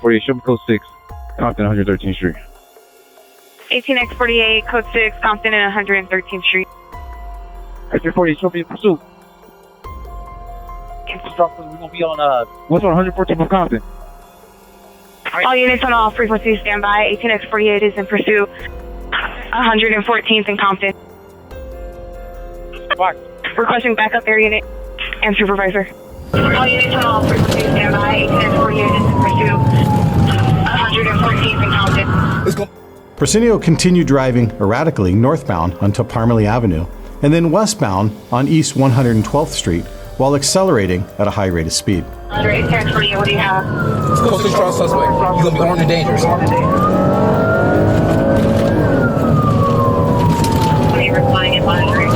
18X48, show me code 6, Compton, 113th Street. 18X48, code 6, Compton and 113th Street. X48, show me in pursuit. We're gonna be on what's on 114th of Compton. All units on all frequencies stand by. 18X48 is in pursuit. 114th in Compton. Fuck. Requesting backup air unit and supervisor. All units on all frequencies stand by. 18X48 is in pursuit. 114th in Compton. Let's go. Presidio continued driving erratically northbound onto Parmalee Avenue and then westbound on East 112th Street while accelerating at a high rate of speed. 18X48, what do you have? Let's go to strong suspect. You're gonna be armed and dangerous. Replying and monitoring.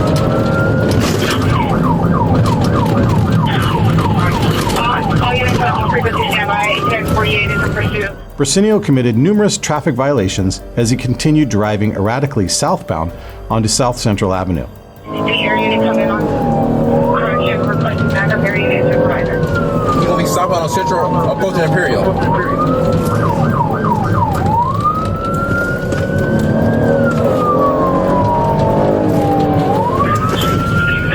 All units on all frequencies stand by. 18X48 is in pursuit. Presidio committed numerous traffic violations as he continued driving erratically southbound onto South Central Avenue. The air unit coming on. Correction, requesting backup air unit and supervisor. You're gonna be southbound on Central, approaching Imperial.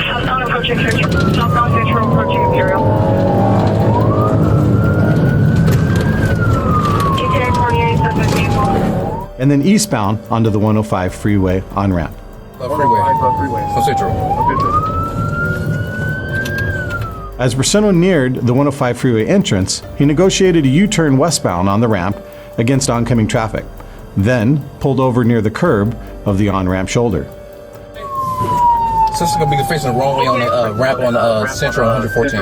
Southbound approaching Central. Southbound Central approaching Imperial. 18X48 suspect vehicle. And then eastbound onto the 105 freeway on-ramp. Freeway. On Central. As Braceno neared the 105 freeway entrance, he negotiated a U-turn westbound on the ramp against oncoming traffic, then pulled over near the curb of the on-ramp shoulder. Sister's gonna be facing the wrong way on the ramp on Central 114.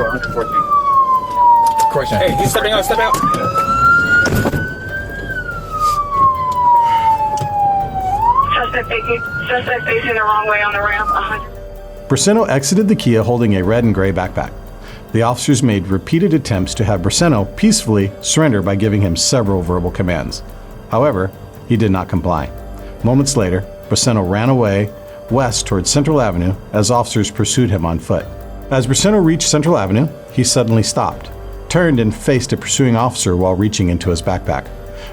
Correction. Hey, he's stepping out, step out. Suspect facing the wrong way on the ramp. 100. Braceno exited the Kia holding a red and gray backpack. The officers made repeated attempts to have Braceno peacefully surrender by giving him several verbal commands. However, he did not comply. Moments later, Braceno ran away west towards Central Avenue as officers pursued him on foot. As Braceno reached Central Avenue, he suddenly stopped, turned and faced a pursuing officer while reaching into his backpack,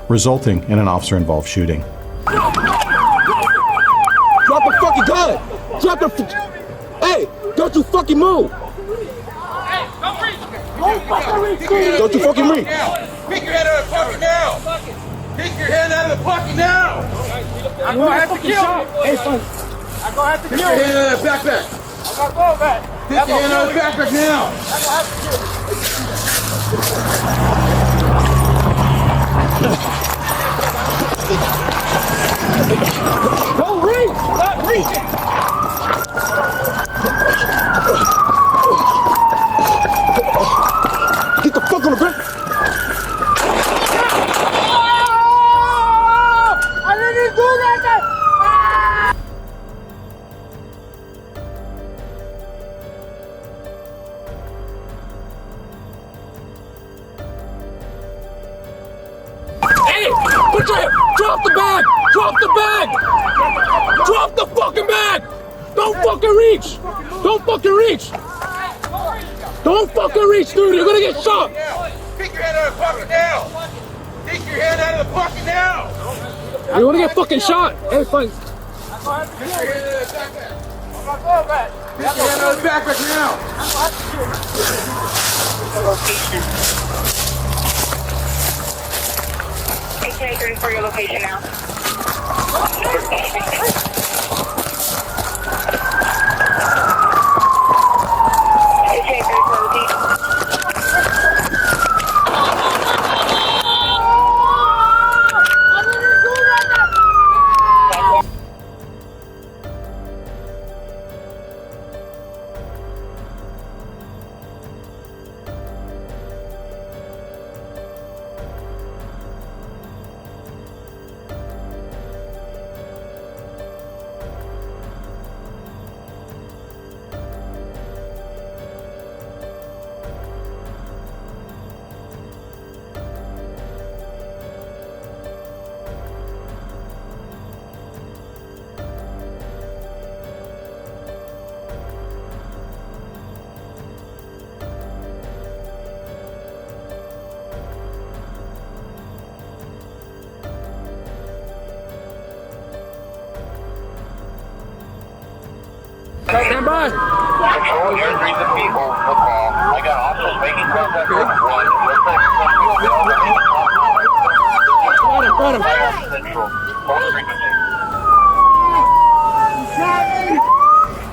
resulting in an officer-involved shooting. Drop the fucking gun! Drop the Hey! Don't you fucking move! Don't you fucking move! Pick your head out of the pocket now! Pick your head out of the pocket now! I'm gonna have to kill you! Hey, son! I'm gonna have to Pick kill your you! hand out of the backpack! I'm gonna go back! Pick your hand out of the backpack now! I'm gonna have to kill you! Don't reach! Stop reaching! Get the fuck on the ground! I didn't do that! Hey! Put your drop the bag! Drop the bag! Drop the fucking bag! Don't fucking reach! Don't fucking reach! Don't fucking reach, dude! You're gonna get shot! Pick your head out of the pocket now! Pick your head out of the pocket now! You're gonna get fucking shot! Hey, fine. I'm gonna have to kill you! I'm gonna go back! Pick your hand out of the backpack now! Location. 1834 your location now. Stand by. Control, here's reason people. I got officers making contact with one. Got him. Central. Full frequency.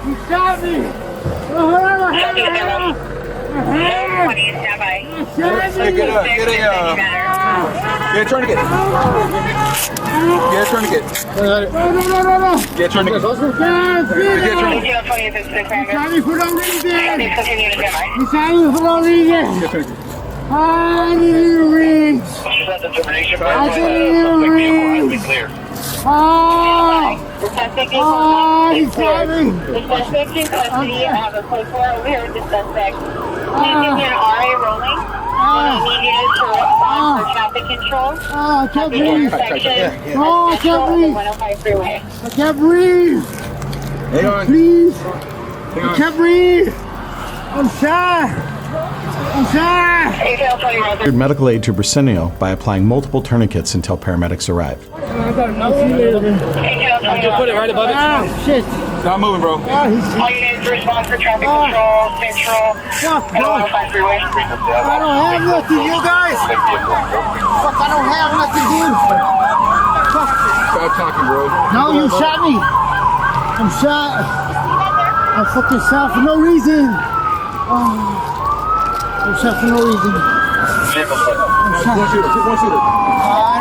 He shot me. Hey, get a tourniquet. Get a tourniquet. No. Get a tourniquet. For no reason. I didn't reach. Set the termination I didn't reach. He shot me. The suspect in custody. I have a code for our rear. The suspect. Keeping an RA rolling. Immediate to respond for traffic control. I can't breathe. Intersection. Oh, I can't breathe. 105 freeway. I can't breathe. Hang on. Please. Hang I on. can't breathe. I'm shot. ATL 20 Rosa. Rendered medical aid to Briseno by applying multiple tourniquets until paramedics arrived. I'll see you later, man. ATL 20 Just put it right above it. Ah, shit. Stop moving, bro. Ah, All units respond for traffic control, central, fuck, and bro. 105 freeway. I don't have nothing, you guys. Fuck, I don't have nothing, dude. Fuck. Stop talking, bro. No, you shot me. I'm shot. I fucking shot for no reason. I'm shot for no reason. I'm shot. One shooter. I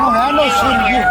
don't have no shit.